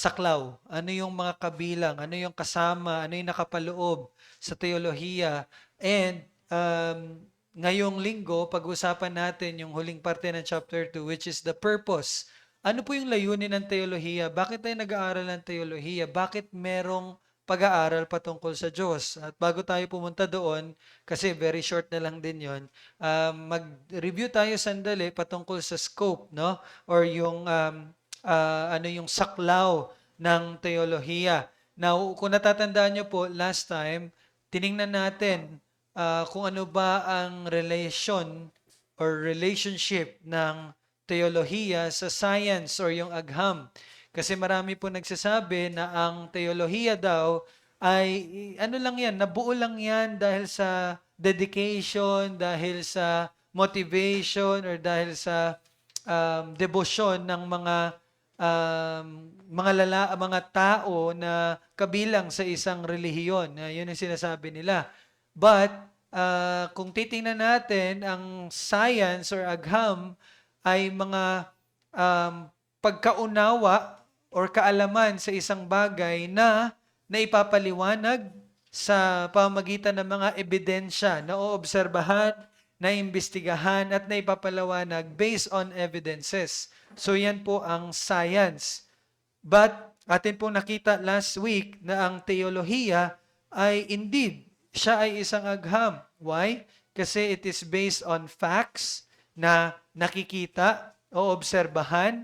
saklaw, ano yung mga kabilang, ano yung kasama, ano yung nakapaloob sa teolohiya. And ngayong linggo, pag-usapan natin yung huling parte ng chapter 2, which is the purpose. Ano po yung layunin ng teolohiya? Bakit tayo nag-aaral ng teolohiya? Bakit merong pag-aaral patungkol sa Diyos? At bago tayo pumunta doon, kasi very short na lang din yon, mag-review tayo sandali patungkol sa scope, no? Or yung ano yung saklaw ng teolohiya. Now, kung natatandaan nyo po, last time, tiningnan natin kung ano ba ang relation or relationship ng teolohiya sa science or yung agham. Kasi marami po nagsasabi na ang teolohiya daw ay ano lang yan, nabuo lang yan dahil sa dedication, dahil sa motivation, or dahil sa debosyon ng mga tao na kabilang sa isang relihiyon. Yun ang sinasabi nila. But kung titingnan natin, ang science or agham ay mga um, pagkaunawa or kaalaman sa isang bagay na naipapaliwanag sa pamamagitan ng mga ebidensya na oobserbahan, naimbestigahan at naipapaliwanag based on evidences. So yan po ang science. But atin pong nakita last week na ang teolohiya ay indeed, siya ay isang agham. Why? Kasi it is based on facts na nakikita o obserbahan,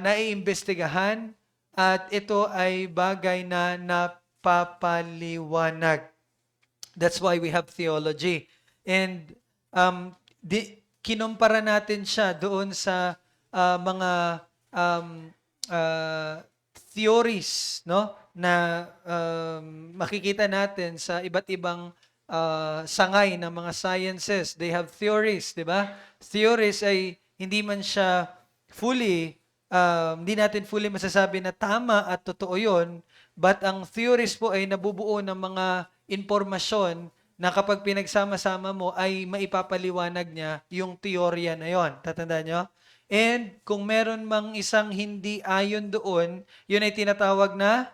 naiimbestigahan, at ito ay bagay na napapaliwanag. That's why we have theology. And kinumpara natin siya doon sa mga um, uh, theories, no, na makikita natin sa iba't ibang sangay ng mga sciences. They have theories, di ba? Theories ay hindi man siya fully, hindi natin fully masasabi na tama at totoo yun, but ang theories po ay nabubuo ng mga impormasyon na kapag pinagsama-sama mo ay maipapaliwanag niya yung teorya na yon. Tatandaan nyo? And kung meron mang isang hindi ayon doon, yun ay tinatawag na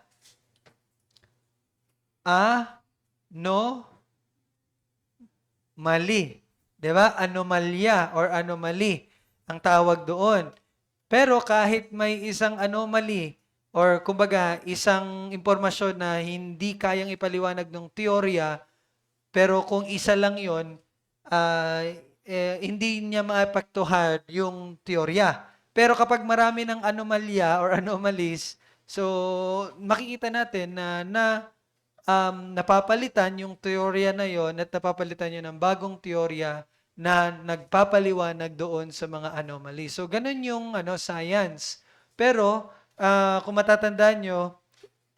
mali. 'Di ba? Anomalya or anomaly ang tawag doon. Pero kahit may isang anomaly or kumbaga isang impormasyon na hindi kayang ipaliwanag ng teorya, pero kung isa lang 'yon, hindi niya maapektuhan yung teorya. Pero kapag marami ng anomalya or anomalies, so makikita natin na napapalitan yung teorya na yon at napapalitan yun ng bagong teorya na nagpapaliwanag doon sa mga anomaly. So, ganun yung science. Pero, kung matatandaan nyo,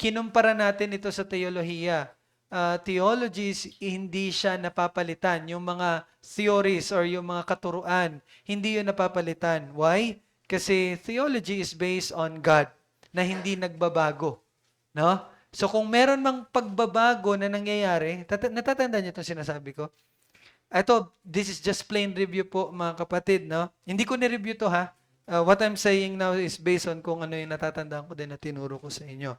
kinumpara natin ito sa teolohiya. Theologies, hindi siya napapalitan. Yung mga theories or yung mga katuruan, hindi yun napapalitan. Why? Kasi theology is based on God na hindi nagbabago. No? So kung meron mang pagbabago na nangyayari, natatandaan niyo itong sinasabi ko? Ito, this is just plain review po mga kapatid. No? Hindi ko ni-review to ha. What I'm saying now is based on kung ano yung natatandaan ko din na tinuro ko sa inyo.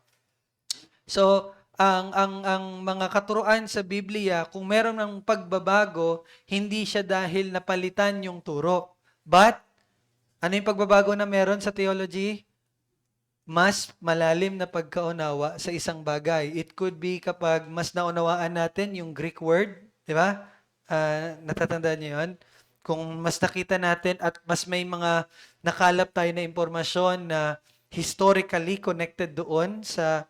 So, ang mga katuruan sa Biblia, kung meron ng pagbabago, hindi siya dahil napalitan yung turo. But, ano yung pagbabago na meron sa theology? Mas malalim na pagkaunawa sa isang bagay. It could be kapag mas naunawaan natin yung Greek word, di ba? Natatandaan niyo yun? Kung mas nakita natin at mas may mga nakalap tayo na impormasyon na historically connected doon sa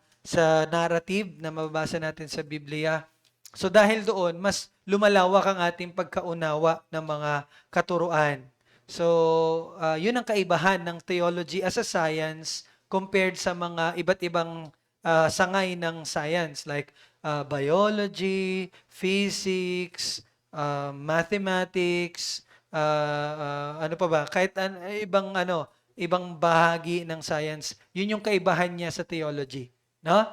narrative na mababasa natin sa Biblia. So dahil doon, mas lumalawak ang ating pagkaunawa ng mga katuruan. So, yun ang kaibahan ng theology as a science compared sa mga iba't ibang sangay ng science like biology, physics, mathematics, ano pa ba? Kahit ibang bahagi ng science, yun yung kaibahan niya sa theology. No?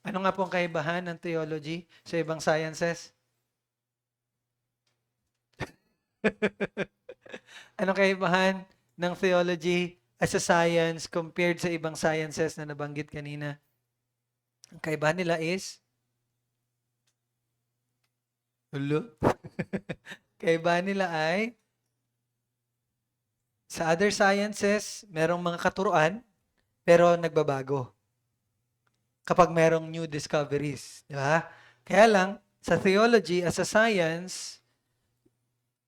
Ano nga po ang kaibahan ng theology sa ibang sciences? Anong kaibahan ng theology as a science compared sa ibang sciences na nabanggit kanina? Ang kaibahan nila is, ulo, kaibahan nila ay, sa other sciences, merong mga katuruan, pero nagbabago kapag merong new discoveries. Di ba? Kaya lang, sa theology, as a science,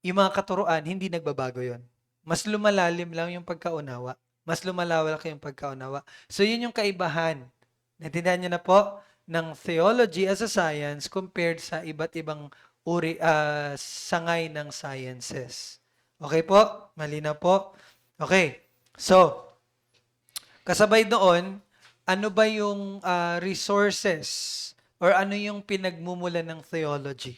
yung mga katuruan, hindi nagbabago yon. Mas lumalalim lang yung pagkaunawa. Mas lumalawak yung pagkaunawa. So, yun yung kaibahan. Naintindihan niyo na po ng theology as a science compared sa iba't ibang sangay ng sciences. Okay po? Malinaw po? Okay. So, kasabay doon, ano ba yung resources or ano yung pinagmumulan ng theology?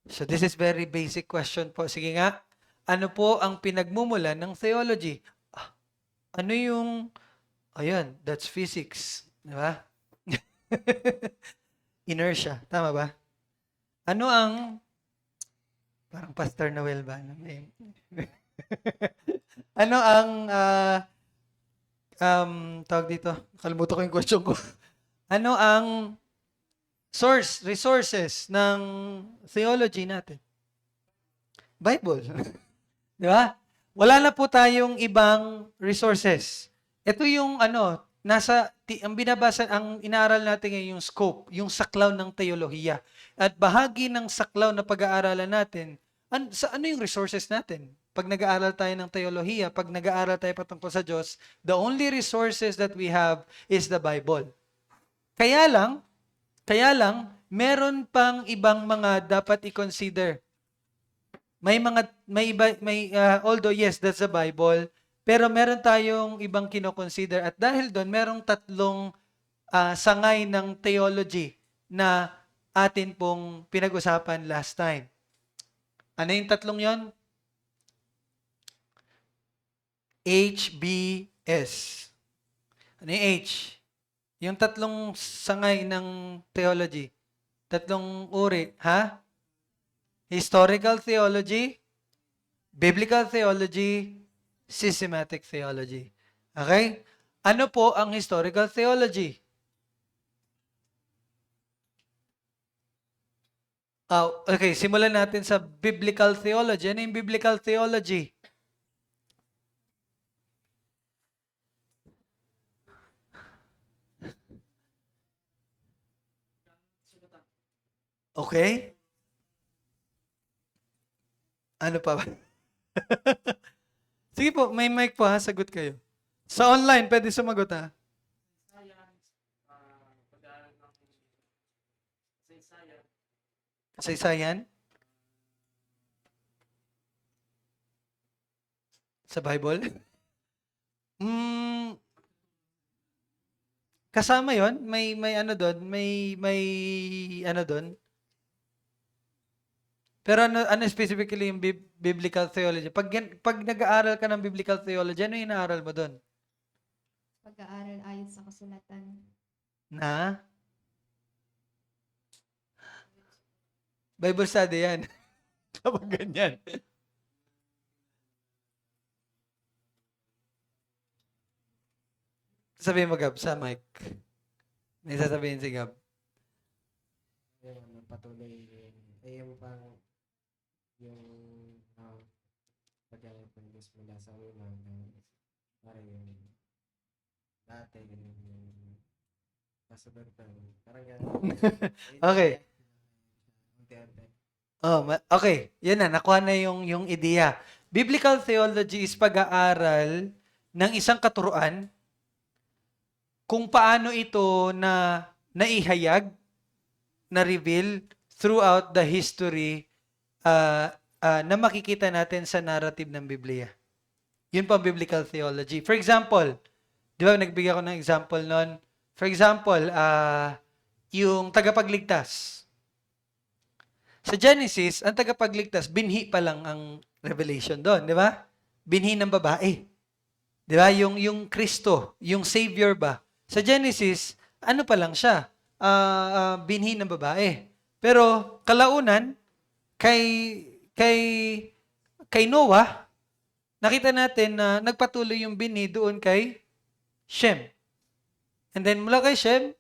So this is very basic question po. Sige nga, ano po ang pinagmumulan ng theology? Ano yung, ayan, that's physics. Di ba? Inertia. Tama ba? Ano ang, parang Pastor Noel ba? Ano ang, tawag dito, kalimutan ko yung question ko. Ano ang resources ng theology natin? Bible. Di ba? Wala na po tayong ibang resources. Ito yung ang binabasa, ang inaaral natin ngayon yung scope, yung saklaw ng teolohiya. At bahagi ng saklaw na pag-aaralan natin, ano yung resources natin? Pag nag-aaral tayo ng teolohiya, pag nag-aaral tayo patungkol sa Diyos, the only resources that we have is the Bible. Kaya lang, meron pang ibang mga dapat i-consider. Although yes, that's the Bible, pero meron tayong ibang kino-consider at dahil doon, merong tatlong sangay ng theology na atin pong pinag-usapan last time. Ano yung tatlong yon? HBS. Ano yung H? Yung tatlong sangay ng theology. Tatlong uri. Ha? Historical theology, biblical theology, systematic theology. Okay? Ano po ang historical theology? Okay, simulan natin sa biblical theology. Ano yung biblical theology? Okay? Ano pa ba? Sige po, may mic po ha, sagot kayo. Sa online, pwede sumagot ha. Kasaysayan? Sa Bible? Kasama yon, may ano doon, may ano doon. Pero ano specifically yung biblical theology? Pag nag-aaral ka ng biblical theology, ano yung inaaral mo doon? Pag-aaral ayon sa kasulatan. Na? Bible study yan. Kapag ganyan. Sabihin mo, Gab, sa mic. May sasabihin si Gab. Yung patuloy yung pang yung pagkakit ng Diyos mula sa una parang yung dati yung kasunod parang Okay. Okay. Yan na, nakuha na yung ideya. Biblical theology is pag-aaral ng isang katuruan kung paano ito na naihayag, na-reveal throughout the history na makikita natin sa narrative ng Biblia. Yun po ang biblical theology. For example, di ba nagbigay ako ng example nun? For example, yung tagapagligtas. Sa Genesis, ang tagapagligtas, binhi pa lang ang revelation doon, di ba? Binhi ng babae. Di ba? Yung Kristo, yung Savior ba? Sa Genesis, ano pa lang siya? Binhi ng babae. Pero kalaunan, kay Noah, nakita natin na nagpatuloy yung binhi doon kay Shem. And then mula kay Shem,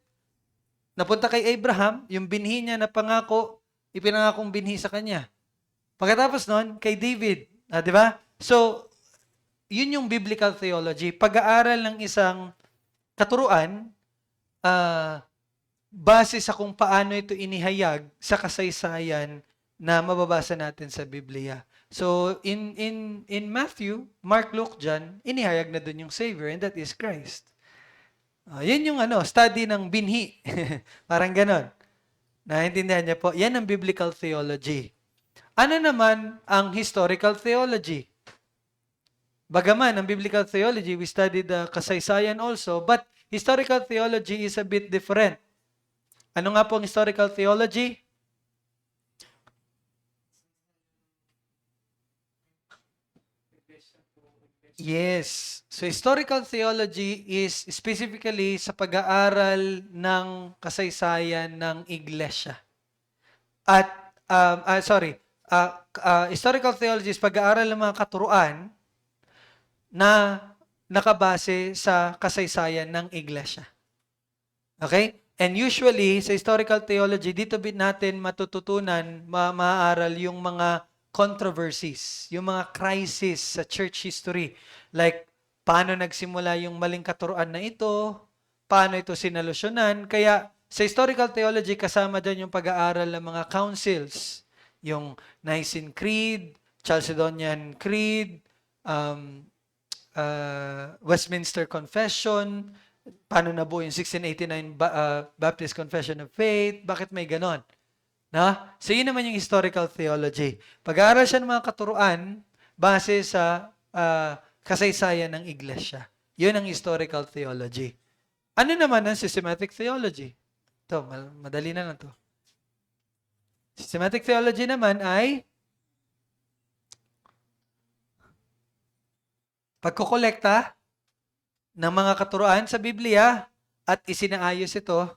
napunta kay Abraham, yung binhi niya na pangako, ipinangakong binhi sa kanya. Pagkatapos nun, kay David. Di ba? So, yun yung biblical theology. Pag-aaral ng isang katuruan, base sa kung paano ito inihayag sa kasaysayan na mababasa natin sa Biblia. So, in Matthew, Mark, Luke, John, inihayag na dun yung Savior, and that is Christ. Yan yung study ng binhi. Parang ganon. Naintindihan niya po. Yan ang biblical theology. Ano naman ang historical theology? Bagaman, ang biblical theology, we studied the kasaysayan also, but historical theology is a bit different. Ano nga po ang historical theology? Yes. So, historical theology is specifically sa pag-aaral ng kasaysayan ng iglesia. At, historical theology is pag-aaral ng mga katuruan na nakabase sa kasaysayan ng iglesia. Okay? And usually, sa historical theology, dito natin matututunan, maaaral yung mga controversies, yung mga crisis sa church history. Like, paano nagsimula yung maling katuruan na ito? Paano ito sinalusyonan? Kaya, sa historical theology, kasama dyan yung pag-aaral ng mga councils. Yung Nicene Creed, Chalcedonian Creed, Westminster Confession, paano nabuo yung 1689 Baptist Confession of Faith, bakit may ganon? Na? So, yun naman yung historical theology. Pag-aaral siya ng mga katuruan base sa kasaysayan ng iglesia. Yun ang historical theology. Ano naman ang systematic theology? Ito, madali na lang to. Systematic theology naman ay pagkokolekta ng mga katuruan sa Biblia at isinaayos ito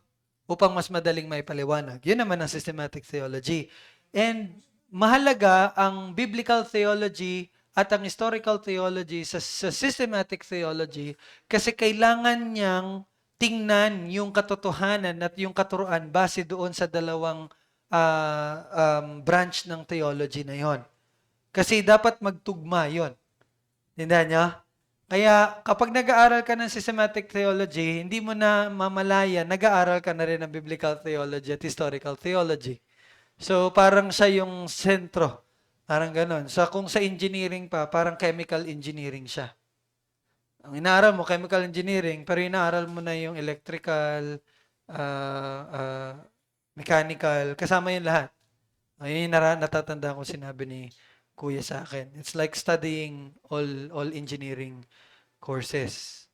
upang mas madaling maipaliwanag. Yun naman ang systematic theology. And mahalaga ang biblical theology at ang historical theology sa systematic theology kasi kailangan niyang tingnan yung katotohanan at yung katuruan base doon sa dalawang branch ng theology na yon. Kasi dapat magtugma yon. Tindahan niyo? Kaya kapag nag-aaral ka ng systematic theology, hindi mo na mamalaya, nag-aaral ka na rin ng biblical theology at historical theology. So parang siya yung sentro. Parang ganon. So kung sa engineering pa, parang chemical engineering siya. Ang inaaral mo, chemical engineering, pero inaaral mo na yung electrical, mechanical, kasama yung lahat. Ayun yung natatanda ko sinabi ni Kuya sa akin. It's like studying all engineering courses.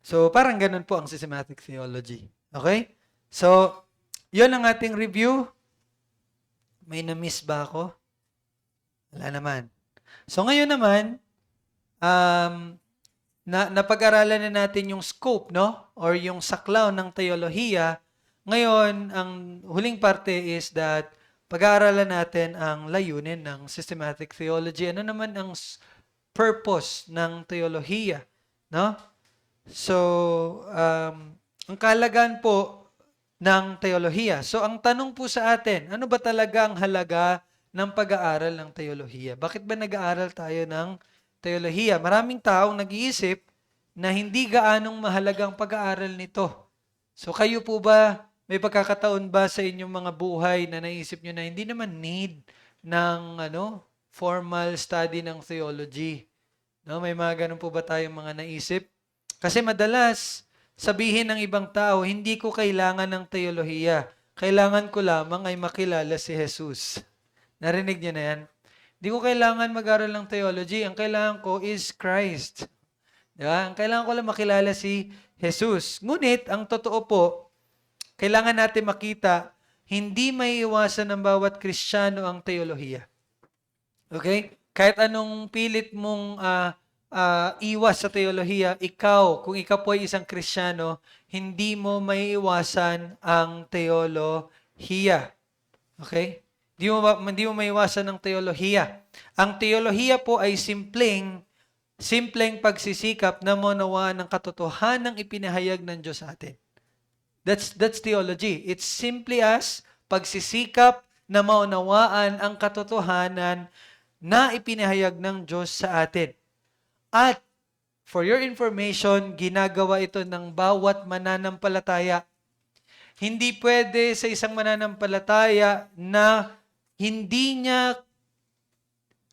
So, parang ganun po ang systematic theology. Okay? So, yun ang ating review. May na-miss ba ako? Wala naman. So, ngayon naman, napag-aralan na natin yung scope, no? Or yung saklaw ng teolohiya. Ngayon, ang huling parte is that pag-aaralan natin ang layunin ng systematic theology. Ano naman ang purpose ng teolohiya, no? So, ang kahalagan po ng teolohiya. So, ang tanong po sa atin, ano ba talaga ang halaga ng pag-aaral ng teolohiya? Bakit ba nag-aaral tayo ng teolohiya? Maraming taong nag-iisip na hindi gaanong mahalagang pag-aaral nito. So, kayo po ba, may pagkakataon ba sa inyong mga buhay na naisip nyo na hindi naman need ng formal study ng theology? No, may mga ganun po ba tayong mga naisip? Kasi madalas, sabihin ng ibang tao, hindi ko kailangan ng teolohiya. Kailangan ko lamang ay makilala si Jesus. Narinig niyo na yan? Hindi ko kailangan mag-aral ng theology. Ang kailangan ko is Christ. Diba? Ang kailangan ko lang makilala si Jesus. Ngunit, ang totoo po, kailangan natin makita, hindi may iwasan ng bawat Kristiyano ang teolohiya. Okay? Kahit anong pilit mong iwas sa teolohiya, kung ikaw po ay isang Kristiyano, hindi mo may iwasan ang teolohiya. Okay? Hindi mo maiwasan ng teolohiya. Ang teolohiya po ay simpleng pagsisikap na maunawaan ng katotohanang ipinahayag ng Diyos sa atin. That's theology. It's simply as pagsisikap na maunawaan ang katotohanan na ipinahayag ng Diyos sa atin. At for your information, ginagawa ito ng bawat mananampalataya. Hindi pwede sa isang mananampalataya na hindi niya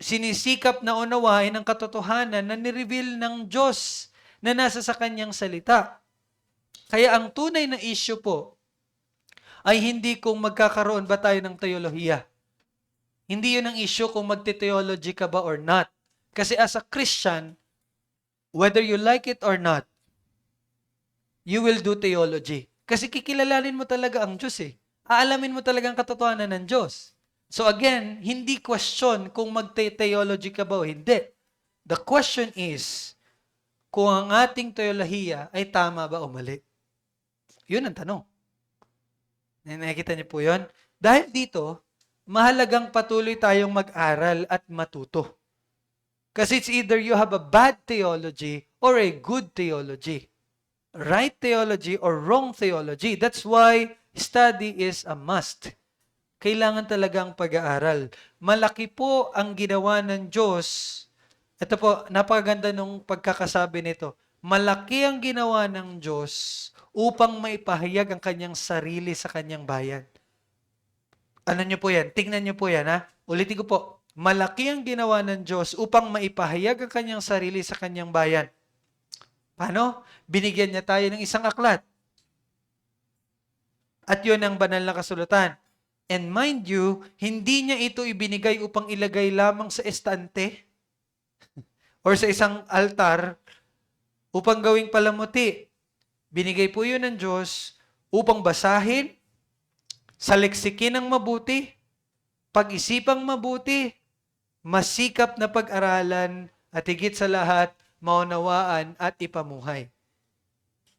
sinisikap na unawain ang katotohanan na nireveal ng Diyos na nasa sa kanyang salita. Kaya ang tunay na issue po ay hindi kung magkakaroon ba tayo ng teolohiya. Hindi yun ang issue kung magte-theology ka ba or not. Kasi as a Christian, whether you like it or not, you will do theology. Kasi kikilalanin mo talaga ang Diyos eh. Aalamin mo talaga ang katotohanan ng Diyos. So again, hindi question kung magte-theology ka ba o hindi. The question is, kung ang ating teolohiya ay tama ba o mali. Yun ang tanong. Nakikita niyo po yun? Dahil dito, mahalagang patuloy tayong mag-aral at matuto. Kasi it's either you have a bad theology or a good theology. Right theology or wrong theology. That's why study is a must. Kailangan talagang pag-aaral. Malaki po ang ginawa ng Diyos. Ito po, napakaganda nung pagkakasabi nito. Malaki ang ginawa ng Diyos upang maipahayag ang kanyang sarili sa kanyang bayan. Ano nyo po yan? Tingnan nyo po yan, ha? Ulitin ko po. Malaki ang ginawa ng Diyos upang maipahayag ang kanyang sarili sa kanyang bayan. Paano? Binigyan niya tayo ng isang aklat. At yun ang banal na kasulatan. And mind you, hindi niya ito ibinigay upang ilagay lamang sa estante or sa isang altar upang gawing palamuti. Binigay po yun ng Diyos upang basahin, saliksikin ng mabuti, pag-isipang mabuti, masikap na pag-aralan, at higit sa lahat, maunawaan at ipamuhay.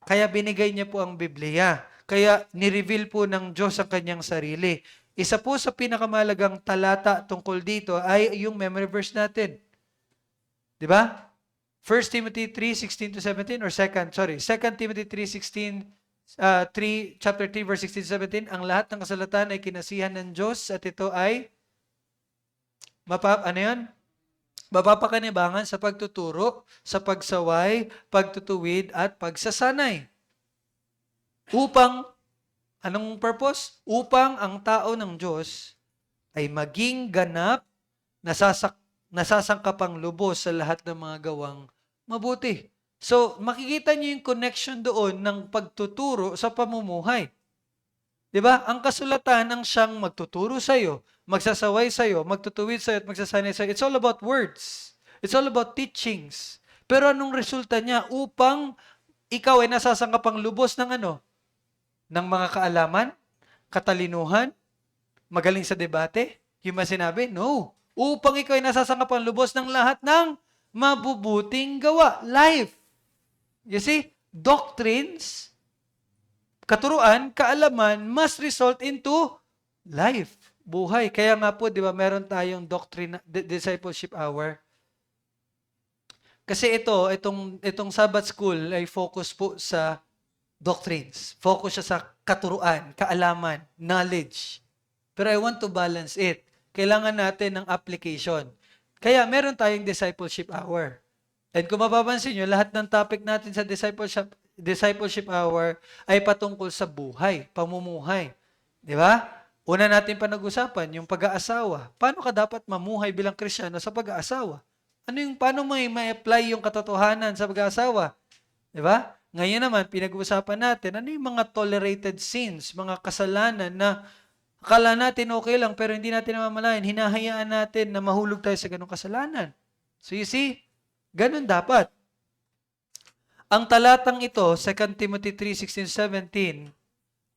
Kaya binigay niya po ang Biblia. Kaya nireveal po ng Diyos ang kanyang sarili. Isa po sa pinakamalagang talata tungkol dito ay yung memory verse natin. Di ba? 1 Timothy 3:16-17 or 2 Timothy 3:16, chapter 3 verse 16-17, ang lahat ng kasulatan ay kinasihan ng Diyos at ito ay mapapakinabangan sa pagtuturo, sa pagsaway, pagtutuwid at pagsasanay. Upang, anong purpose? Upang ang tao ng Diyos ay maging ganap, nasasangkapang lubos sa lahat ng mga gawang mabuti. So, makikita niyo yung connection doon ng pagtuturo sa pamumuhay. 'Di ba? Ang kasulatan ang siyang magtuturo sa iyo, magsasaway sa iyo, magtutuwid sa iyo at magsasanay sa iyo. It's all about words. It's all about teachings. Pero anong resulta niya upang ikaw ay nasasangkapang lubos ng ano? Ng mga kaalaman, katalinuhan, magaling sa debate? Yung mga sinabi? No. Upang ikaw ay nasasangkapang lubos ng lahat ng mabubuting gawa. Life. You see, doctrines, katuruan, kaalaman must result into life, buhay. Kaya nga po, di ba, meron tayong discipleship hour. Kasi itong Sabbath School ay focus po sa doctrines. Focus siya sa katuruan, kaalaman, knowledge. Pero I want to balance it. Kailangan natin ng application. Kaya meron tayong discipleship hour. And kung mapapansin nyo, lahat ng topic natin sa discipleship hour ay patungkol sa buhay, pamumuhay. Di ba? Una natin panag-usapan, yung pag-aasawa. Paano ka dapat mamuhay bilang Kristiyano sa pag-aasawa? Paano may apply yung katotohanan sa pag-aasawa? Di ba? Ngayon naman, pinag-uusapan natin, ano yung mga tolerated sins, mga kasalanan na akala natin okay lang pero hindi natin namamalayan, hinahayaan natin na mahulog tayo sa ganung kasalanan. So you see, ganun dapat. Ang talatang ito, 2 Timothy 3:16-17,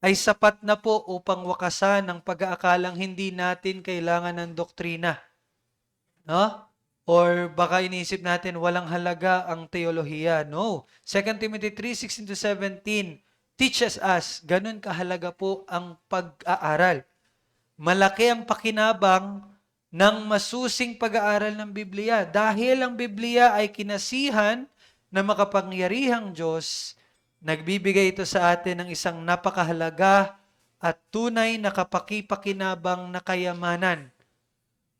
ay sapat na po upang wakasan ang pag-aakalang hindi natin kailangan ng doktrina. No? Or baka iniisip natin walang halaga ang teolohiya. No. 2 Timothy 3:16-17 teaches us, ganun kahalaga po ang pag-aaral. malaki ang pakinabang ng masusing pag-aaral ng Biblia. Dahil ang Biblia ay kinasihan na makapangyarihang Diyos, nagbibigay ito sa atin ng isang napakahalaga at tunay na kapakipakinabang na kayamanan.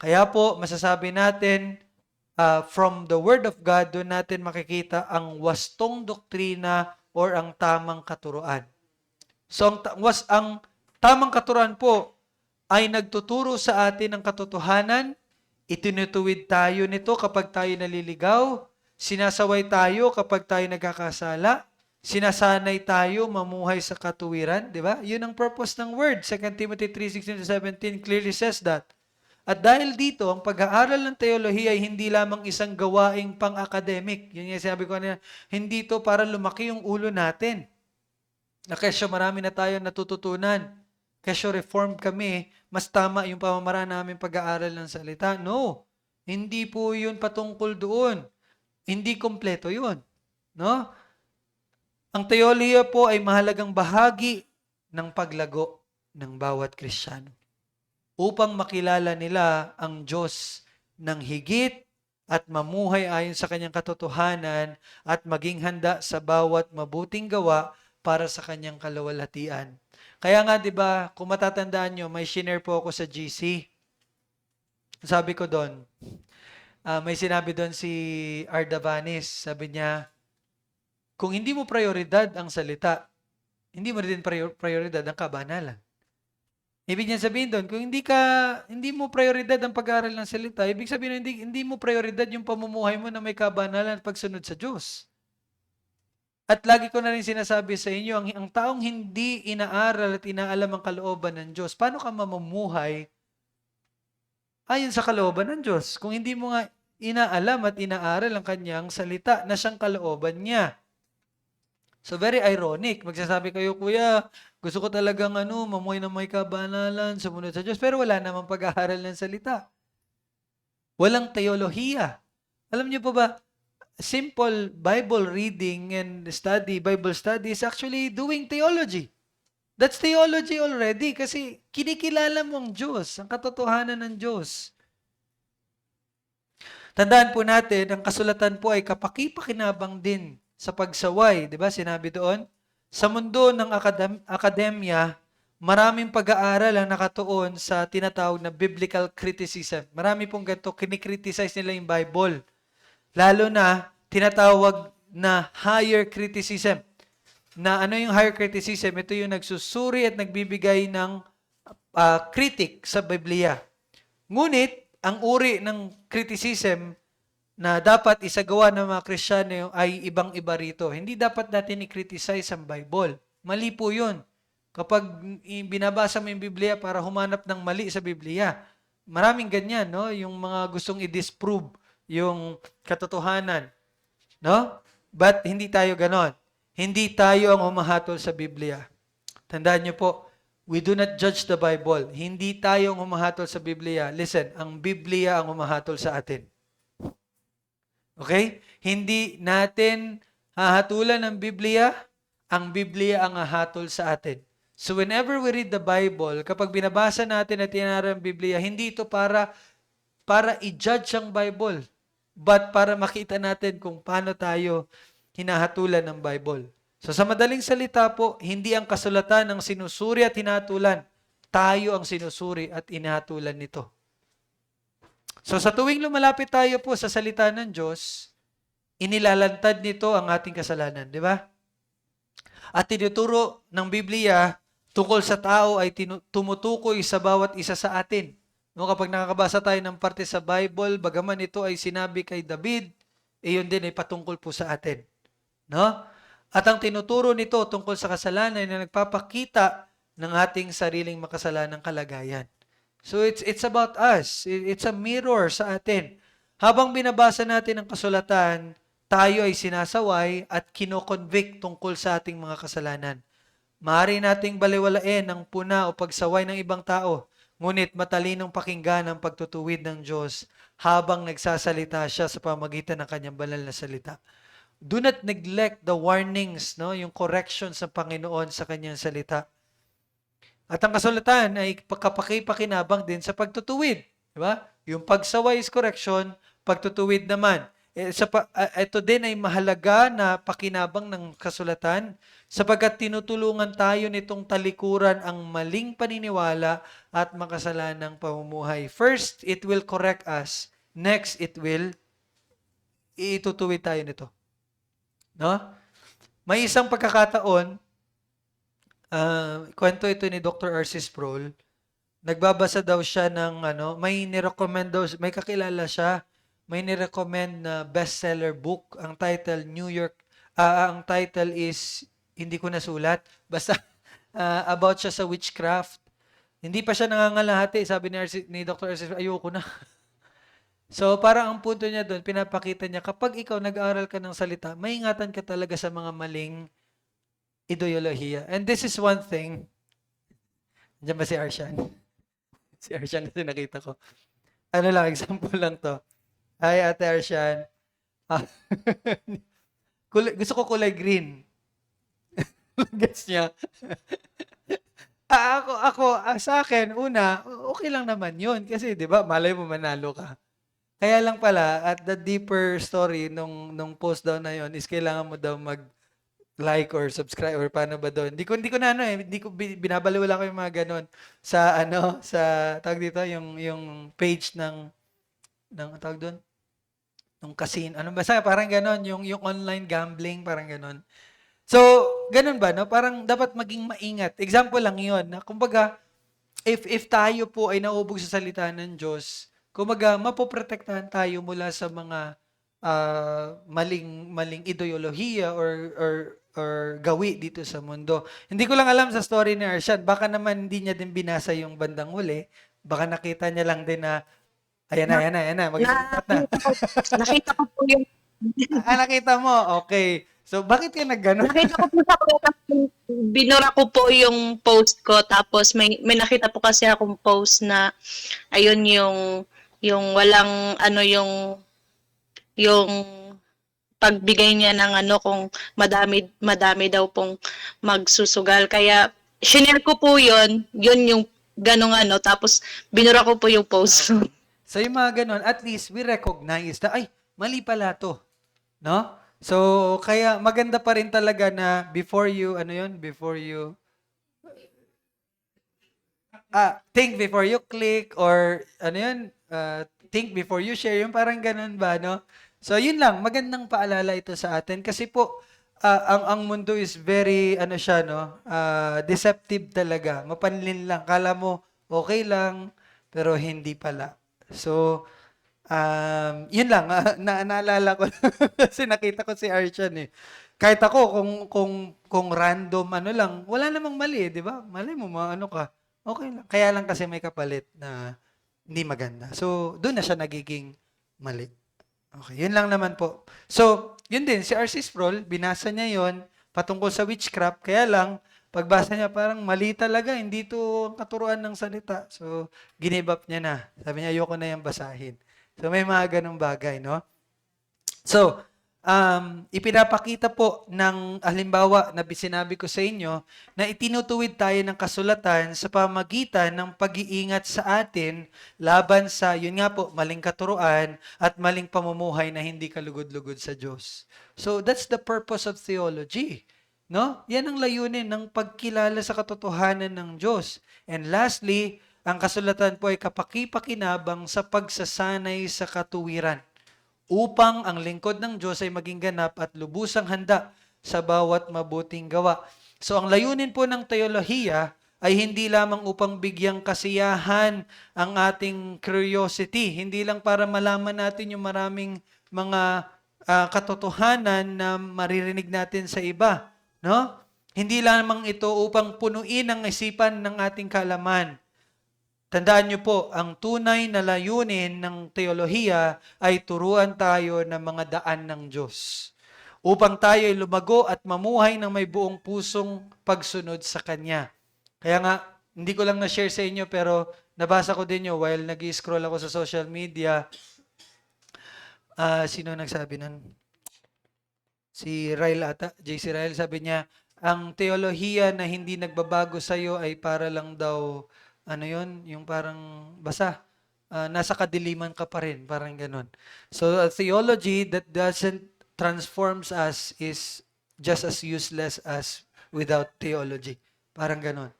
Kaya po, masasabi natin, from the Word of God, doon natin makikita ang wastong doktrina or ang tamang katuruan. So, ang tamang katuruan po ay nagtuturo sa atin ng katotohanan, itinutuwid tayo nito kapag tayo naliligaw, sinasaway tayo kapag tayo nagkakasala, sinasanay tayo mamuhay sa katuwiran, di ba? Yun ang purpose ng word. 2 Timothy 3:16-17 clearly says that. At dahil dito, ang pag-aaral ng teolohiya ay hindi lamang isang gawaing pang-academic. Yun yung sabi ko kanina, hindi to para lumaki yung ulo natin. Na kesyo marami na tayong natututunan. Kesyo reformed kami, mas tama yung pamamaraan namin pag-aaral ng salita. No, hindi po yun patungkol doon. Hindi kompleto yun. No? Ang teolohiya po ay mahalagang bahagi ng paglago ng bawat Kristiyano upang makilala nila ang Diyos ng higit at mamuhay ayon sa kanyang katotohanan at maging handa sa bawat mabuting gawa para sa kanyang kalawalhatian. Kaya nga 'di ba, kung matatandaan nyo, may shinare po ako sa GC. Sabi ko doon, may sinabi doon si Arda Vanis, sabi niya, kung hindi mo prioridad ang salita, hindi mo rin prioridad ang kabanalan. Ibig niya sabihin doon, kung hindi mo prioridad ang pag-aaral ng salita, ibig sabihin hindi mo prioridad yung pamumuhay mo na may kabanalan at pagsunod sa Diyos. At lagi ko na rin sinasabi sa inyo, ang taong hindi inaaral at inaalam ang kalooban ng Diyos, paano ka mamumuhay ayon sa kalooban ng Diyos? Kung hindi mo nga inaalam at inaaral ang kanyang salita na siyang kalooban niya. So very ironic. Magsasabi kayo, Kuya, gusto ko talagang mamuhay na may kabanalan, sumunod sa Diyos, pero wala namang pag-aaral ng salita. Walang teolohiya. Alam niyo po ba, simple Bible reading and study, Bible study is actually doing theology. That's theology already kasi kinikilala mo ang Diyos, ang katotohanan ng Diyos. Tandaan po natin, ang kasulatan po ay kapakipakinabang din sa pagsaway, di ba? Sinabi doon, sa mundo ng akademya, maraming pag-aaral ang nakatuon sa tinatawag na biblical criticism. Marami pong ganito, kinikriticize nila yung Bible. Lalo na, tinatawag na higher criticism. Na ano yung higher criticism? Ito yung nagsusuri at nagbibigay ng critic sa Biblia. Ngunit, ang uri ng criticism na dapat isagawa ng mga Kristiyano ay ibang-iba rito. Hindi dapat natin i-criticize ang Bible. Mali po yun. Kapag binabasa mo yung Biblia para humanap ng mali sa Biblia, maraming ganyan, no? Yung mga gustong i-disprove yung katotohanan. No? But hindi tayo ganon. Hindi tayo ang humahatol sa Biblia. Tandaan niyo po, we do not judge the Bible. Hindi tayo ang humahatol sa Biblia. Listen, ang Biblia ang humahatol sa atin. Okay? Hindi natin hahatulan ng Biblia, ang Biblia ang hahatol sa atin. So whenever we read the Bible, kapag binabasa natin at inaral ang Biblia, hindi ito para i-judge ang Bible, but para makita natin kung paano tayo hinahatulan ng Bible. So sa madaling salita po, hindi ang kasulatan ang sinusuri at hinahatulan. Tayo ang sinusuri at hinahatulan nito. So sa tuwing lumalapit tayo po sa salita ng Diyos, inilalantad nito ang ating kasalanan, di ba? At tinuturo ng Biblia tungkol sa tao ay tumutukoy sa bawat isa sa atin. No, kapag nakakabasa tayo ng parte sa Bible, bagaman ito ay sinabi kay David, yun din ay patungkol po sa atin. No? At ang tinuturo nito tungkol sa kasalanan na nagpapakita ng ating sariling makasalanang kalagayan. So it's about us. It's a mirror sa atin. Habang binabasa natin ang kasulatan, tayo ay sinasaway at kinoconvict tungkol sa ating mga kasalanan. Maaari nating baliwalain ang puna o pagsaway ng ibang tao, ngunit matalinong pakinggan ang pagtutuwid ng Diyos habang nagsasalita siya sa pamagitan ng kanyang banal na salita. Do not neglect the warnings, no, yung corrections ng Panginoon sa kanyang salita. At ang kasulatan ay kapakipakinabang din sa pagtutuwid. Di ba? Yung pagsaway is correction, pagtutuwid naman. Ito din ay mahalaga na pakinabang ng kasulatan sapagkat tinutulungan tayo nitong talikuran ang maling paniniwala at makasalanang pamumuhay. First, it will correct us. Next, itutuwid tayo nito. No? May isang pagkakataon, kwento ito ni Dr. R.C. Sproul. Nagbabasa daw siya ng may nirecommend daw, may kakilala siya, may nirecommend na bestseller book. Ang title ang title is hindi ko nasulat. Basta about siya sa witchcraft. Hindi pa siya nangangalahati, sabi ni Dr. R.C. ayoko na. So, parang ang punto niya doon, pinapakita niya, kapag ikaw nag-aaral ka ng salita, may ingatan ka talaga sa mga maling ideolohiya. And this is one thing. Diyan ba si Arshan? Si Arshan kasi nakita ko. Ano lang, example lang to. Hi, Ate Arshan. Gusto ko kulay green. Gets niya? Sa akin, una, okay lang naman yun. Kasi, di ba, malay mo manalo ka. Kaya lang pala, at the deeper story nung post daw na yun is kailangan mo daw mag-like or subscribe or paano ba doon. Hindi ko na hindi ko binabaliwala ko yung mga ganun sa sa tawag dito yung page ng tawag doon ng casino. Ano ba sa parang ganun yung online gambling parang ganun. So, ganun ba no? Parang dapat maging maingat. Example lang 'yon. Na kumbaga if tayo po ay nauubog sa salita ng Diyos, kumbaga mapoprotektahan tayo mula sa mga maling ideolohiya or gawi dito sa mundo. Hindi ko lang alam sa story ni Arshan. Baka naman hindi niya din binasa yung bandang huli. Baka nakita niya lang din na ayan na. Mag-start na. Nakita ko po yung Nakita mo? Okay. So, bakit ka nag-ganon? nakita ko po sa binura ko po yung post ko tapos may nakita po kasi akong post na ayun yung walang yung pagbigay niya ng kung madami daw pong magsusugal. Kaya shinare ko po yun yung ganong tapos binura ko po yung post. Okay. So, yung mga ganon, at least we recognize na, ay, mali pala to. No? So, kaya maganda pa rin talaga na before you think before you click or think before you share, yung parang ganun ba, no? So, yun lang, magandang paalala ito sa atin kasi po, ang mundo is very, deceptive talaga. Mapanlin lang. Kala mo, okay lang, pero hindi pala. So, yun lang, naalala ko kasi nakita ko si Archan eh. Kahit ako, kung random lang, wala namang mali di ba? Mali mo, ka. Okay lang. Kaya lang kasi may kapalit na hindi maganda. So, doon na siya nagiging mali. Okay, yun lang naman po. So, yun din, si R.C. Sproul, binasa niya yon patungkol sa witchcraft, kaya lang, pagbasa niya parang mali talaga, hindi to katuruan ng salita. So, give up niya na. Sabi niya, ayoko na yung basahin. So, may mga ganong bagay, no? So, ipinapakita po ng halimbawa na sinabi ko sa inyo na itinutuwid tayo ng kasulatan sa pamagitan ng pag-iingat sa atin laban sa, yun nga po, maling katuruan at maling pamumuhay na hindi kalugod-lugod sa Diyos. So, that's the purpose of theology. No? Yan ang layunin ng pagkilala sa katotohanan ng Diyos. And lastly, ang kasulatan po ay kapakipakinabang sa pagsasanay sa katuwiran upang ang lingkod ng Diyos ay maging ganap at lubusang handa sa bawat mabuting gawa. So ang layunin po ng teolohiya ay hindi lamang upang bigyang kasiyahan ang ating curiosity, hindi lang para malaman natin yung maraming mga katotohanan na maririnig natin sa iba, no? Hindi lamang ito upang punuin ang isipan ng ating kaalaman. Tandaan niyo po, ang tunay na layunin ng teolohiya ay turuan tayo ng mga daan ng Diyos upang tayo ay lumago at mamuhay ng may buong pusong pagsunod sa Kanya. Kaya nga, hindi ko lang na-share sa inyo pero nabasa ko din yun while nag-scroll ako sa social media. Sino nagsabi nun? Si Ryle ata, JC Ryle, sabi niya, ang teolohiya na hindi nagbabago sa'yo ay para lang daw, ano yon, yung parang basta, nasa kadiliman ka pa rin, parang ganun. So, a theology that doesn't transforms us is just as useless as without theology. Parang ganun.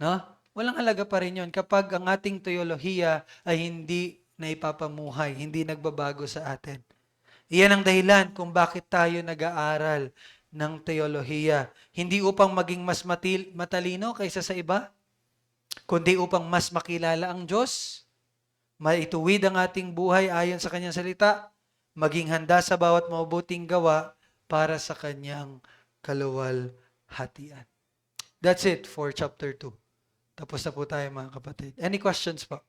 No? Walang halaga pa rin yun kapag ang ating teolohiya ay hindi naipapamuhay, hindi nagbabago sa atin. Iyan ang dahilan kung bakit tayo nag-aaral ng teolohiya. Hindi upang maging mas matalino kaysa sa iba, kundi upang mas makilala ang Diyos, maituwid ang ating buhay ayon sa kanyang salita, maging handa sa bawat mabuting gawa para sa kanyang kaluwalhatian. That's it for chapter 2. Tapos na po tayo mga kapatid. Any questions po?